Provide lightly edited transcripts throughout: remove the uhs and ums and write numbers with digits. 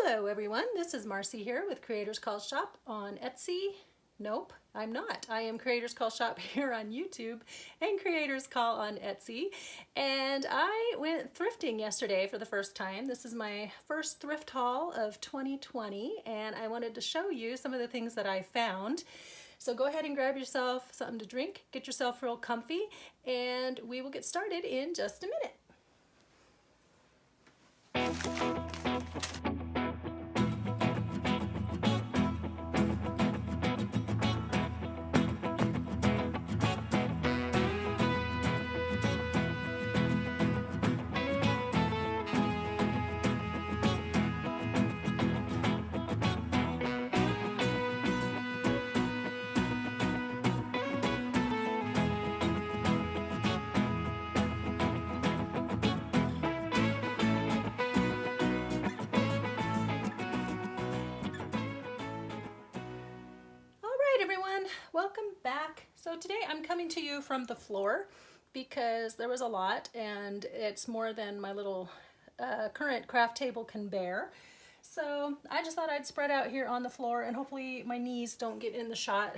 Hello everyone, this is Marcy here with Creators Call Shop on Etsy. Nope, I'm not. I am Creators Call Shop here on YouTube and Creators Call on Etsy. And I went thrifting yesterday for the first time. This is my first thrift haul of 2020 and I wanted to show you some of the things that I found. So go ahead and grab yourself something to drink, get yourself real comfy, and we will get started in just a minute. Everyone, welcome back. So today I'm coming to you from the floor because there was a lot and it's more than my little current craft table can bear. So I just thought I'd spread out here on the floor and hopefully my knees don't get in the shot.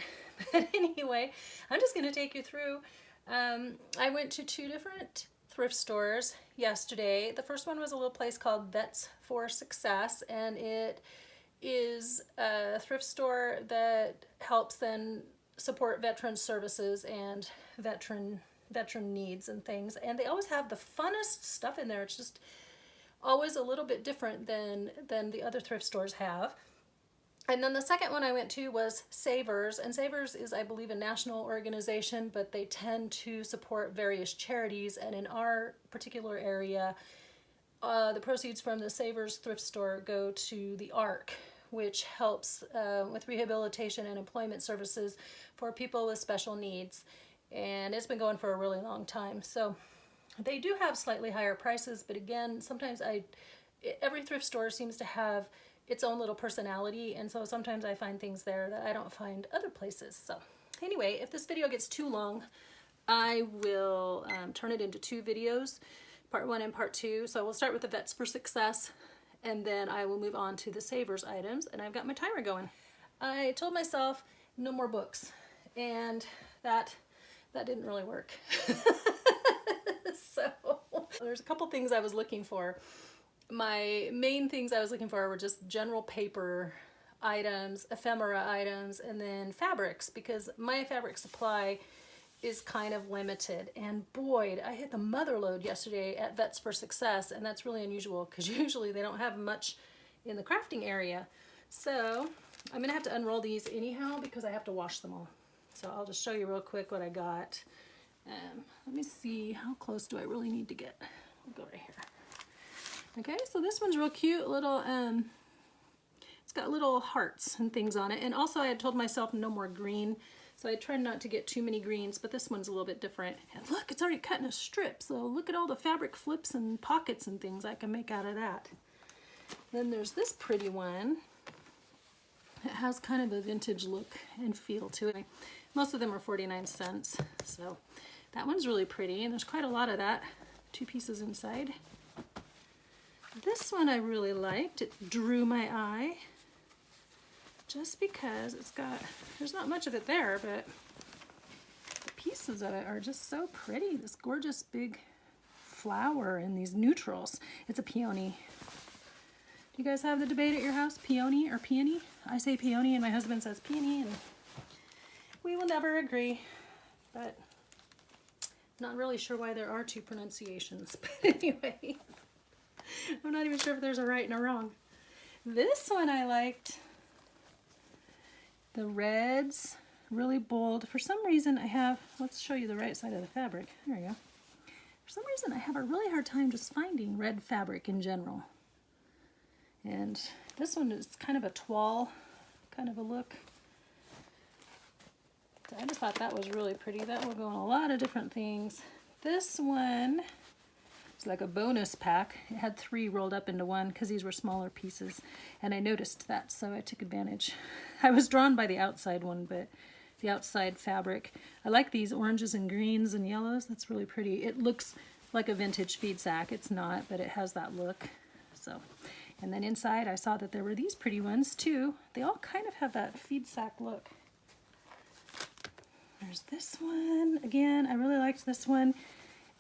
But anyway, I'm just going to take you through. I went to two different thrift stores yesterday. The first one was a little place called Vets for Success, and it is a thrift store that helps then support veteran services and veteran needs and things. And they always have the funnest stuff in there. It's just always a little bit different than the other thrift stores have. And then the second one I went to was Savers, and Savers is, I believe, a national organization, but they tend to support various charities. And in our particular area, the proceeds from the Savers thrift store go to the ARC, which helps with rehabilitation and employment services for people with special needs. And it's been going for a really long time. So they do have slightly higher prices, but again, sometimes every thrift store seems to have its own little personality, and so sometimes I find things there that I don't find other places. So anyway, if this video gets too long, I will turn it into two videos, part one and part two. So we'll start with the Vets for Success, and then I will move on to the Savers items, and I've got my timer going. I told myself no more books, and that didn't really work. So there's a couple things I was looking for. My main things I was looking for were just general paper items, ephemera items, and then fabrics, because my fabric supply is kind of limited. And boy, I hit the mother load yesterday at Vets for Success, and that's really unusual because usually they don't have much in the crafting area. So I'm gonna have to unroll these anyhow because I have to wash them all. So I'll just show you real quick what I got. Let me see, how close do I really need to get? I'll go right here. Okay, so this one's real cute, little, it's got little hearts and things on it. And also I had told myself no more green, so I tried not to get too many greens, but this one's a little bit different. And look, it's already cut in a strip, so look at all the fabric flips and pockets and things I can make out of that. Then there's this pretty one. It has kind of a vintage look and feel to it. Most of them are 49 cents, so that one's really pretty, and there's quite a lot of that. Two pieces inside. This one I really liked. It drew my eye just because there's not much of it there, but the pieces of it are just so pretty. This gorgeous big flower and these neutrals. It's a peony. Do you guys have the debate at your house, peony or peony? I say peony and my husband says peony, and we will never agree, but not really sure why there are two pronunciations. But anyway, I'm not even sure if there's a right and a wrong. This one I liked. The reds, really bold. For some reason let's show you the right side of the fabric. There we go. For some reason I have a really hard time just finding red fabric in general. And this one is kind of a toile kind of a look. So I just thought that was really pretty. That will go on a lot of different things. This one is like a bonus pack. It had 3 rolled up into one because these were smaller pieces, and I noticed that, so I took advantage. I was drawn by the outside one, but the outside fabric. I like these oranges and greens and yellows. That's really pretty. It looks like a vintage feed sack. It's not, but it has that look. So And then inside I saw that there were these pretty ones too. They all kind of have that feed sack look. There's this one. Again, I really liked this one.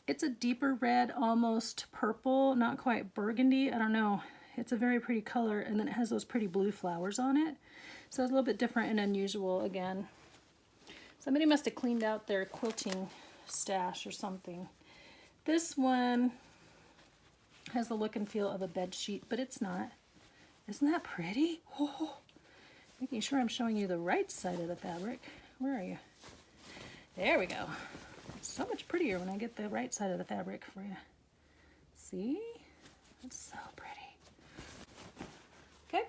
It's a deeper red, almost purple, not quite burgundy. I don't know. It's a very pretty color, and then it has those pretty blue flowers on it. So it's a little bit different and unusual again. Somebody must have cleaned out their quilting stash or something. This one has the look and feel of a bed sheet, but it's not. Isn't that pretty? Oh, making sure I'm showing you the right side of the fabric. Where are you? There we go. It's so much prettier when I get the right side of the fabric for you. See? It's so pretty. Okay,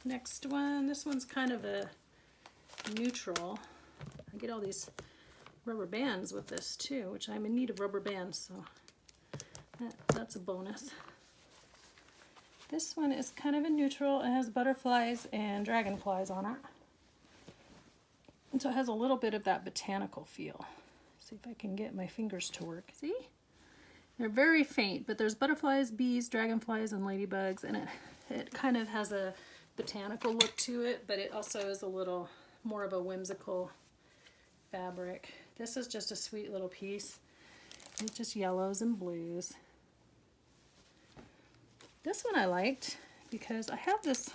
next one. This one's kind of a neutral. I get all these rubber bands with this too, which I'm in need of rubber bands, so that's a bonus. This one is kind of a neutral. It has butterflies and dragonflies on it. And so it has a little bit of that botanical feel. See if I can get my fingers to work. See? They're very faint, but there's butterflies, bees, dragonflies, and ladybugs, and it kind of has a botanical look to it, but it also is a little more of a whimsical fabric. This is just a sweet little piece. It's just yellows and blues. This one I liked because I have this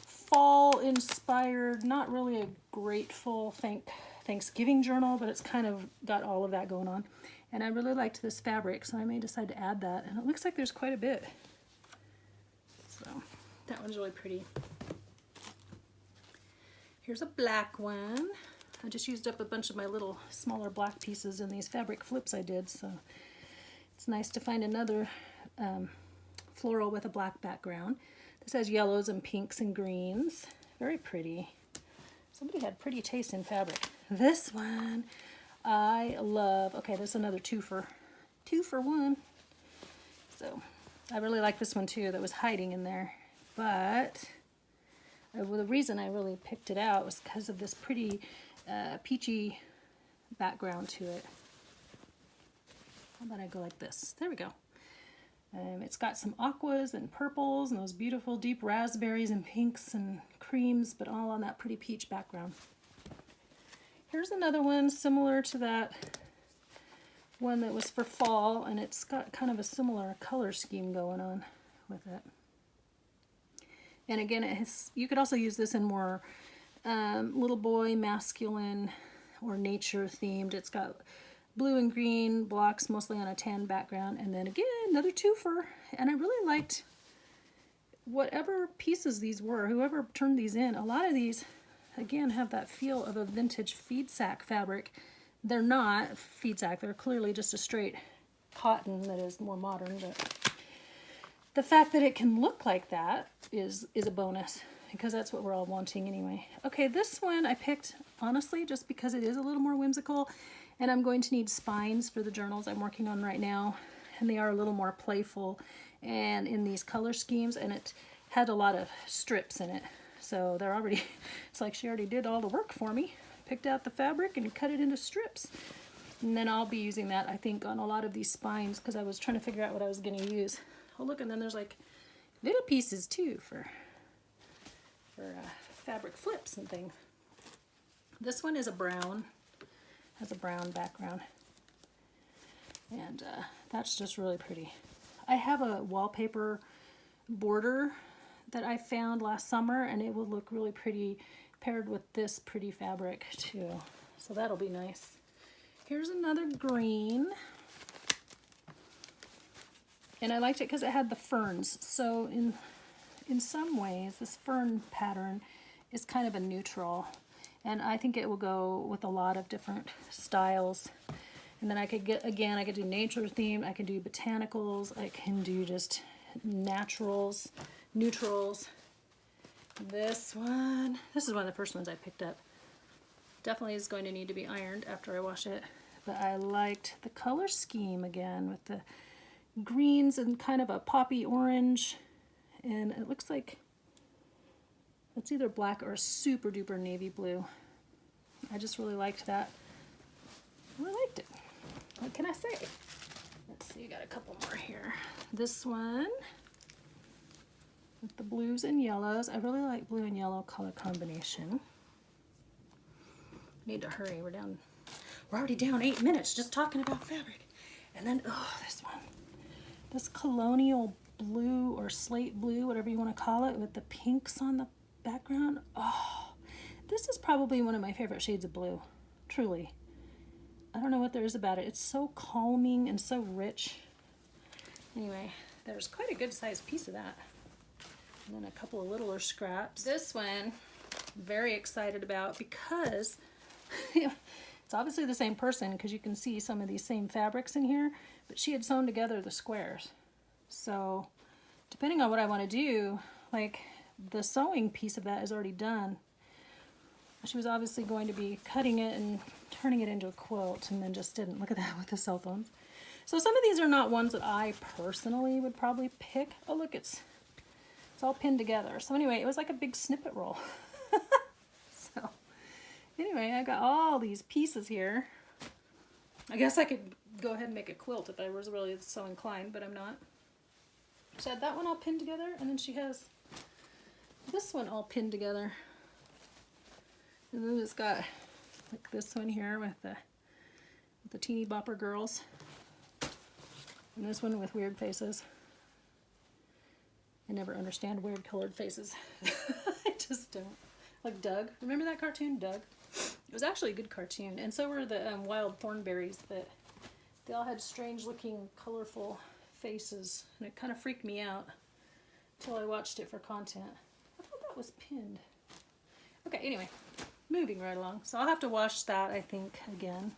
fall inspired, not really a grateful Thanksgiving journal, but it's kind of got all of that going on. And I really liked this fabric, so I may decide to add that. And it looks like there's quite a bit. So that one's really pretty. Here's a black one. I just used up a bunch of my little smaller black pieces in these fabric flips I did, so it's nice to find another floral with a black background. This has yellows and pinks and greens. Very pretty. Somebody had pretty taste in fabric. This one I love. Okay, there's another two for one. So I really like this one too that was hiding in there. But the reason I really picked it out was because of this pretty peachy background to it. How about I go like this? There we go. It's got some aquas and purples and those beautiful deep raspberries and pinks and creams, but all on that pretty peach background. Here's another one similar to that one that was for fall, and it's got kind of a similar color scheme going on with it. And again, you could also use this in more little boy, masculine, or nature themed. It's got blue and green blocks, mostly on a tan background, and then again, another twofer. And I really liked whatever pieces these were, whoever turned these in. A lot of these, again, have that feel of a vintage feed sack fabric. They're not feed sack, they're clearly just a straight cotton that is more modern, but the fact that it can look like that is a bonus, because that's what we're all wanting anyway. Okay, this one I picked, honestly, just because it is a little more whimsical, and I'm going to need spines for the journals I'm working on right now, and they are a little more playful and in these color schemes, and it had a lot of strips in it. So they're already, it's like she already did all the work for me. Picked out the fabric and cut it into strips. And then I'll be using that, I think, on a lot of these spines, because I was trying to figure out what I was going to use. Oh, look, and then there's like little pieces too for fabric flips and things. This one is a brown, has a brown background. And that's just really pretty. I have a wallpaper border that I found last summer, and it will look really pretty paired with this pretty fabric too. So that'll be nice. Here's another green. And I liked it because it had the ferns. So in some ways, this fern pattern is kind of a neutral. And I think it will go with a lot of different styles. And then I could get, again, I could do nature themed, I can do botanicals, I can do just naturals, neutrals. This is one of the first ones I picked up. Definitely is going to need to be ironed after I wash it. But I liked the color scheme again with the greens and kind of a poppy orange. And it looks like it's either black or super duper navy blue. I just really liked that. I really liked it. What can I say? Let's see, I got a couple more here. This one the blues and yellows. I really like blue and yellow color combination. Need to hurry. We're already down 8 minutes just talking about fabric. And then, oh, this one. This colonial blue or slate blue, whatever you want to call it, with the pinks on the background. Oh, this is probably one of my favorite shades of blue. Truly. I don't know what there is about it. It's so calming and so rich. Anyway, there's quite a good sized piece of that. And then a couple of littler scraps. This one, very excited about because it's obviously the same person because you can see some of these same fabrics in here, but she had sewn together the squares. So depending on what I want to do, like the sewing piece of that is already done. She was obviously going to be cutting it and turning it into a quilt and then just didn't. Look at that with the cell phones. So some of these are not ones that I personally would probably pick. Oh look, it's all pinned together. So anyway, it was like a big snippet roll. So anyway, I got all these pieces here. I guess I could go ahead and make a quilt if I was really so inclined, but I'm not. She had that one all pinned together, and then she has this one all pinned together. And then it's got like this one here with the teeny bopper girls. And this one with weird faces. I never understand weird colored faces. I just don't. Like Doug. Remember that cartoon, Doug? It was actually a good cartoon. And so were the wild thornberries, that they all had strange looking colorful faces. And it kind of freaked me out until I watched it for content. I thought that was pinned. Okay, anyway. Moving right along. So I'll have to wash that, I think, again.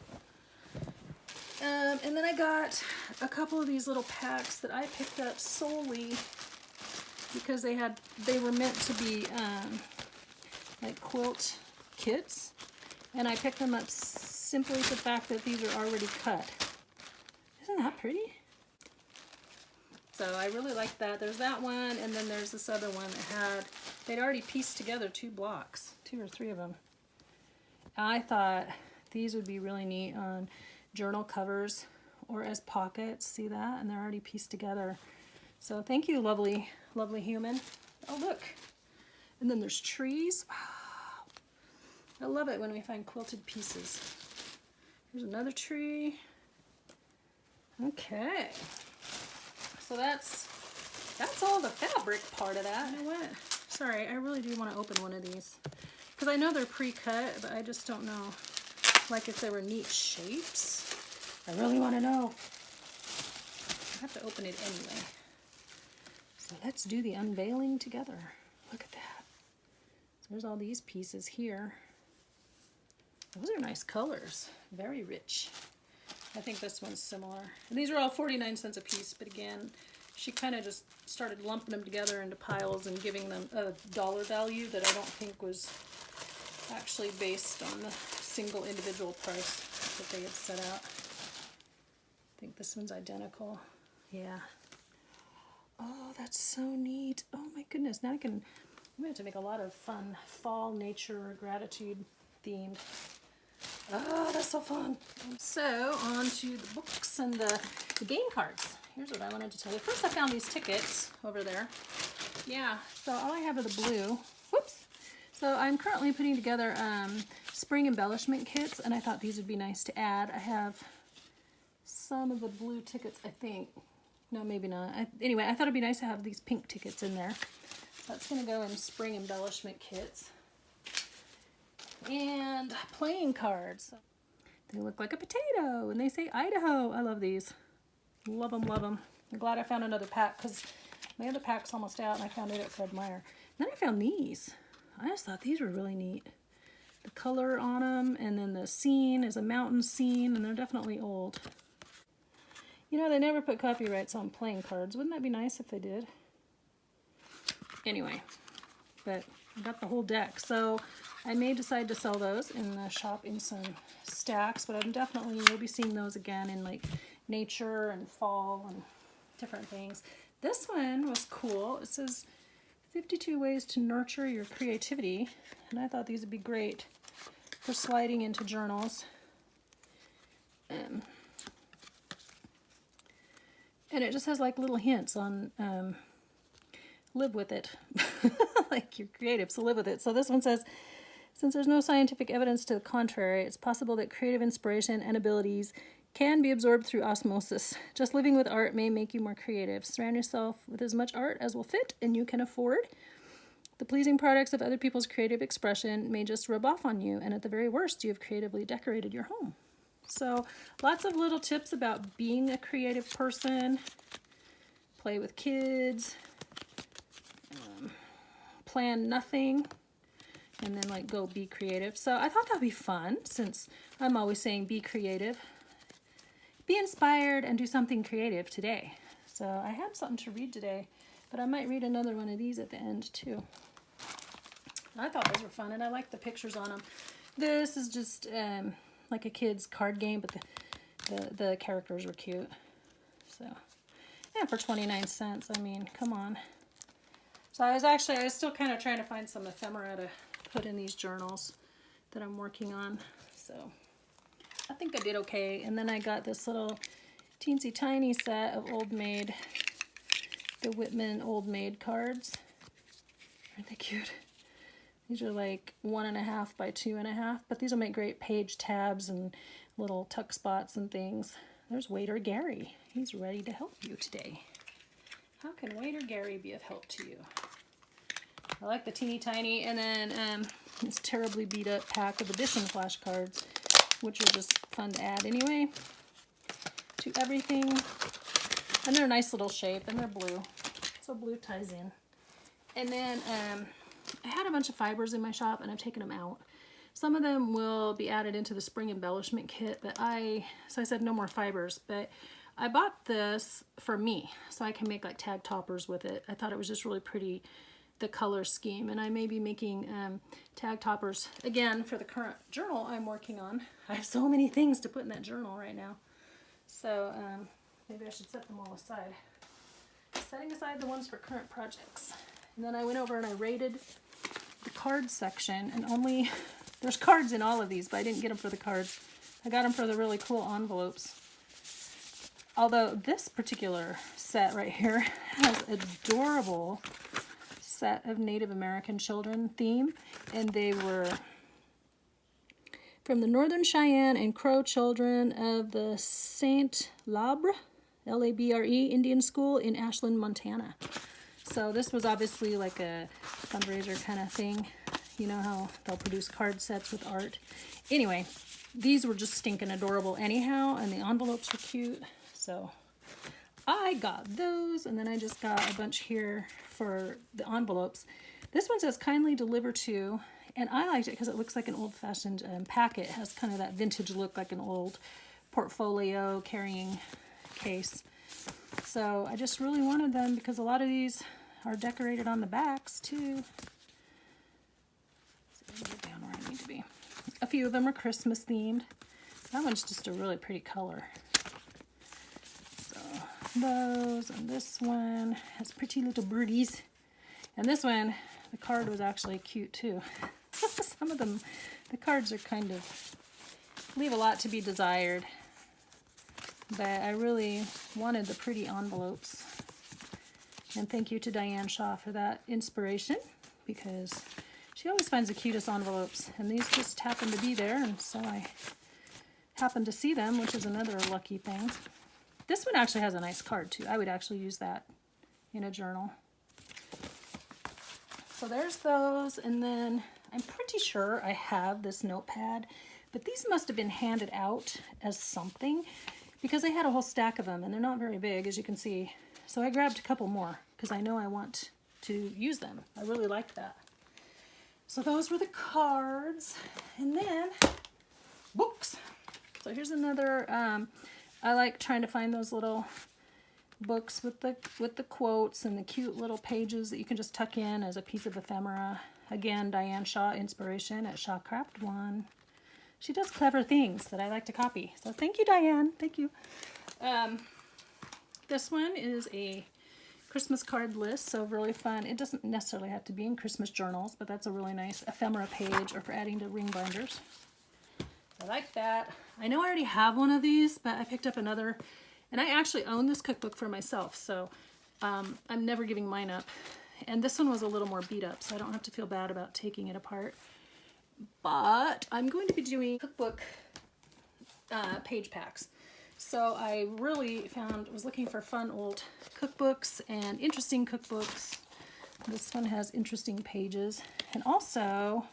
And then I got a couple of these little packs that I picked up solely because they were meant to be like quilt kits, and I picked them up simply for the fact that these are already cut. Isn't that pretty? So I really like that. There's that one, and then there's this other one that they'd already pieced together 2 blocks, 2 or 3 of them. I thought these would be really neat on journal covers or as pockets. See that? And they're already pieced together. So thank you, lovely, lovely human. Oh, look. And then there's trees. Wow. I love it when we find quilted pieces. Here's another tree. Okay. So that's all the fabric part of that. You know what? Sorry, I really do want to open one of these. Because I know they're pre-cut, but I just don't know, like if they were neat shapes. I really want to know. I have to open it anyway. So let's do the unveiling together. Look at that. So there's all these pieces here. Those are nice colors. Very rich. I think this one's similar. And these are all 49 cents a piece, but again, she kind of just started lumping them together into piles and giving them a dollar value that I don't think was actually based on the single individual price that they had set out. I think this one's identical. Yeah. Oh, that's so neat. Oh my goodness. Now I'm going to have to make a lot of fun fall, nature, gratitude themed. Oh, that's so fun. So on to the books and the game cards. Here's what I wanted to tell you. First I found these tickets over there. Yeah, so all I have are the blue. Whoops. So I'm currently putting together spring embellishment kits, and I thought these would be nice to add. I have some of the blue tickets, I think. No, maybe not. Anyway, I thought it'd be nice to have these pink tickets in there. That's going to go in spring embellishment kits. And playing cards. They look like a potato, and they say Idaho. I love these. Love them, love them. I'm glad I found another pack, because my other pack's almost out, and I found it at Fred Meyer. Then I found these. I just thought these were really neat. The color on them, and then the scene is a mountain scene, and they're definitely old. You know, they never put copyrights on playing cards. Wouldn't that be nice if they did? Anyway, but I got the whole deck. So I may decide to sell those in the shop in some stacks, but I'm definitely, you'll be seeing those again in like nature and fall and different things. This one was cool. It says 52 ways to nurture your creativity, and I thought these would be great for sliding into journals. And it just has like little hints on live with it. Like, you're creative, so live with it. So this one says, since there's no scientific evidence to the contrary, it's possible that creative inspiration and abilities can be absorbed through osmosis. Just living with art may make you more creative. Surround yourself with as much art as will fit and you can afford. The pleasing products of other people's creative expression may just rub off on you, and at the very worst, you have creatively decorated your home. So lots of little tips about being a creative person. Play with kids. Plan nothing. And then like go be creative. So I thought that'd be fun, since I'm always saying be creative. Be inspired and do something creative today. So I had something to read today, but I might read another one of these at the end too. I thought those were fun, and I like the pictures on them. This is just like a kid's card game, but the characters were cute. So, yeah, for 29 cents, I mean, come on. So I was still kind of trying to find some ephemera to put in these journals that I'm working on. So I think I did okay. And then I got this little teensy tiny set of Old Maid, the Whitman Old Maid cards. Aren't they cute? These are like 1.5 by 2.5, but these will make great page tabs and little tuck spots and things. There's Waiter Gary. He's ready to help you today. How can Waiter Gary be of help to you? I like the teeny tiny, and then this terribly beat up pack of edition flashcards, which are just fun to add anyway to everything. And they're a nice little shape, and they're blue, so blue ties in. And then I had a bunch of fibers in my shop, and I've taken them out. Some of them will be added into the spring embellishment kit, but so I said no more fibers, but I bought this for me, so I can make like tag toppers with it. I thought it was just really pretty, the color scheme, and I may be making tag toppers again for the current journal I'm working on. I have so many things to put in that journal right now, so maybe I should set them all aside. Setting aside the ones for current projects. And then I went over and I rated the cards section, and there's cards in all of these, but I didn't get them for the cards. I got them for the really cool envelopes. Although this particular set right here has an adorable set of Native American children theme, and they were from the Northern Cheyenne and Crow children of the Saint Labre, L-A-B-R-E, Indian School in Ashland, Montana. So this was obviously like a fundraiser kind of thing. You know how they'll produce card sets with art. Anyway, these were just stinking adorable anyhow, and the envelopes were cute. So I got those, and then I just got a bunch here for the envelopes. This one says kindly deliver to, and I liked it because it looks like an old-fashioned packet. It has kind of that vintage look, like an old portfolio carrying case. So I just really wanted them because a lot of these are decorated on the backs too. So get down where I need to be. A few of them are Christmas themed. That one's just a really pretty color. So those, and this one has pretty little birdies. And this one, the card was actually cute too. Some of them, the cards are kind of, leave a lot to be desired. But I really wanted the pretty envelopes. And thank you to Diane Shaw for that inspiration, because she always finds the cutest envelopes. And these just happened to be there, and so I happened to see them, which is another lucky thing. This one actually has a nice card too. I would actually use that in a journal. So there's those, and then I'm pretty sure I have this notepad, but these must have been handed out as something, because I had a whole stack of them, and they're not very big, as you can see. So I grabbed a couple more, because I know I want to use them. I really like that. So those were the cards. And then, books. So here's another, I like trying to find those little books with the quotes and the cute little pages that you can just tuck in as a piece of ephemera. Again, Diane Shaw inspiration at Shawcraft One. She does clever things that I like to copy. So thank you, Diane. Thank you. This one is a Christmas card list, so really fun. It doesn't necessarily have to be in Christmas journals, but that's a really nice ephemera page, or for adding to ring binders. I like that. I know I already have one of these, but I picked up another, and I actually own this cookbook for myself, so I'm never giving mine up. And this one was a little more beat up, so I don't have to feel bad about taking it apart. But I'm going to be doing cookbook page packs. So I really was looking for fun old cookbooks and interesting cookbooks. This one has interesting pages. And also,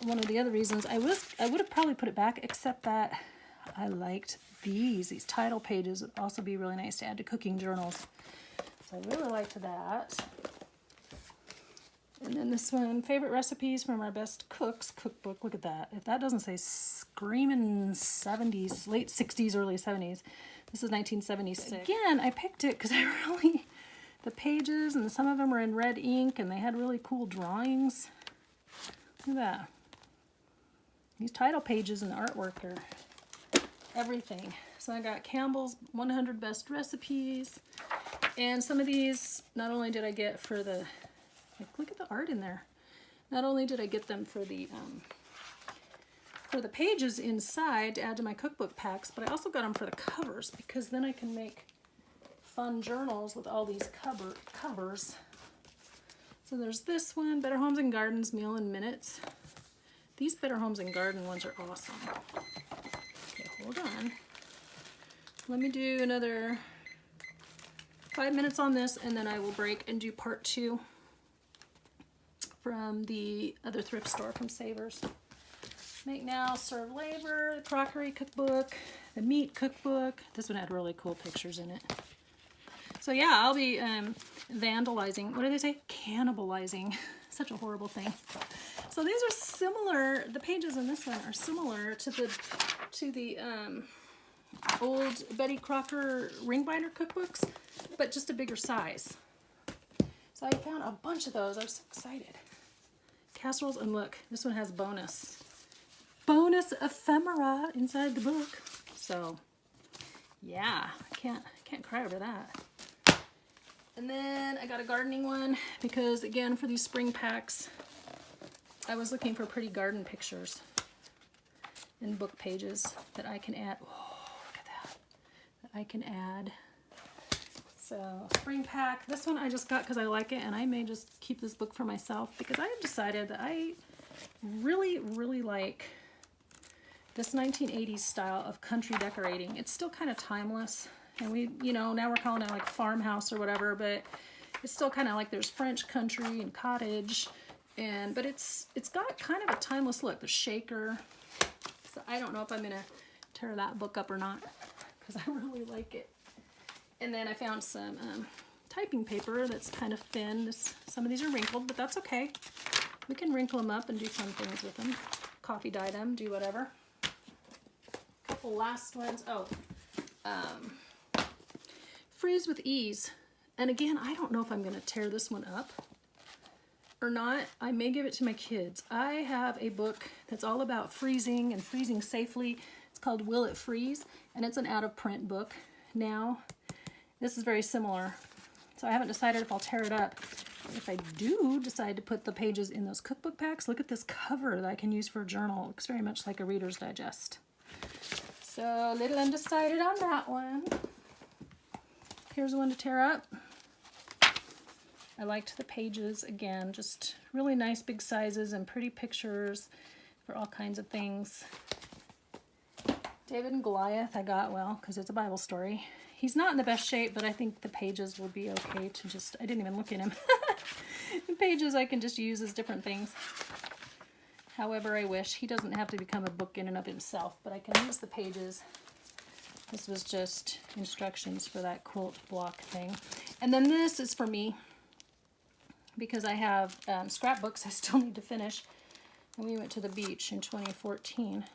one of the other reasons I would have probably put it back, except that I liked these title pages would also be really nice to add to cooking journals. So I really liked that. And then this one, favorite recipes from our best cooks cookbook. Look at that. If that doesn't say screaming 70s, late 60s, early 70s, this is 1976. Again, I picked it because the pages, and some of them were in red ink, and they had really cool drawings. Look at that. These title pages and the artwork are everything. So I got Campbell's 100 Best Recipes, and some of these, not only did I get for the, look at the art in there. Not only did I get them for the pages inside to add to my cookbook packs, but I also got them for the covers, because then I can make fun journals with all these covers. So there's this one, Better Homes and Gardens Meal in Minutes. These Better Homes and Garden ones are awesome. Okay, hold on. Let me do another 5 minutes on this, and then I will break and do part 2 from the other thrift store from Savers. Make Now, Serve Later, the crockery cookbook, the meat cookbook. This one had really cool pictures in it. So yeah, I'll be vandalizing. What do they say? Cannibalizing. Such a horrible thing. So these are similar. The pages in this one are similar to the old Betty Crocker ring binder cookbooks, but just a bigger size. So I found a bunch of those. I was so excited. Casseroles, and look, this one has bonus ephemera inside the book. So yeah, I can't cry over that. And then I got a gardening one because, again, for these spring packs, I was looking for pretty garden pictures and book pages that I can add. Oh, look at that. That I can add. So, spring pack. This one I just got because I like it, and I may just keep this book for myself because I have decided that I really, really like this 1980s style of country decorating. It's still kind of timeless. And we, now we're calling it like farmhouse or whatever, but it's still kind of like there's French country and cottage, but it's got kind of a timeless look. The shaker. So I don't know if I'm gonna tear that book up or not because I really like it. And then I found some typing paper that's kind of thin. Some of these are wrinkled, but that's okay. We can wrinkle them up and do fun things with them. Coffee dye them, do whatever. Couple last ones. Freeze with Ease. And again, I don't know if I'm going to tear this one up or not. I may give it to my kids. I have a book that's all about freezing and freezing safely. It's called Will It Freeze? And it's an out-of-print book now. This is very similar. So I haven't decided if I'll tear it up. If I do decide to put the pages in those cookbook packs, look at this cover that I can use for a journal. It looks very much like a Reader's Digest. So a little undecided on that one. Here's one to tear up. I liked the pages, again, just really nice big sizes and pretty pictures for all kinds of things. David and Goliath I got, because it's a Bible story. He's not in the best shape, but I think the pages will be okay to just, I didn't even look at him. The pages I can just use as different things. However I wish. He doesn't have to become a book in and of himself, but I can use the pages. This was just instructions for that quilt block thing. And then this is for me because I have scrapbooks I still need to finish. And we went to the beach in 2014.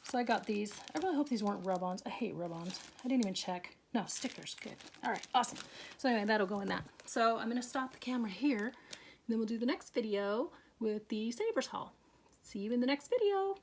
So I got these. I really hope these weren't rub-ons. I hate rub-ons. I didn't even check. No, stickers. Good. All right, awesome. So anyway, that'll go in that. So I'm going to stop the camera here, and then we'll do the next video with the Savers haul. See you in the next video.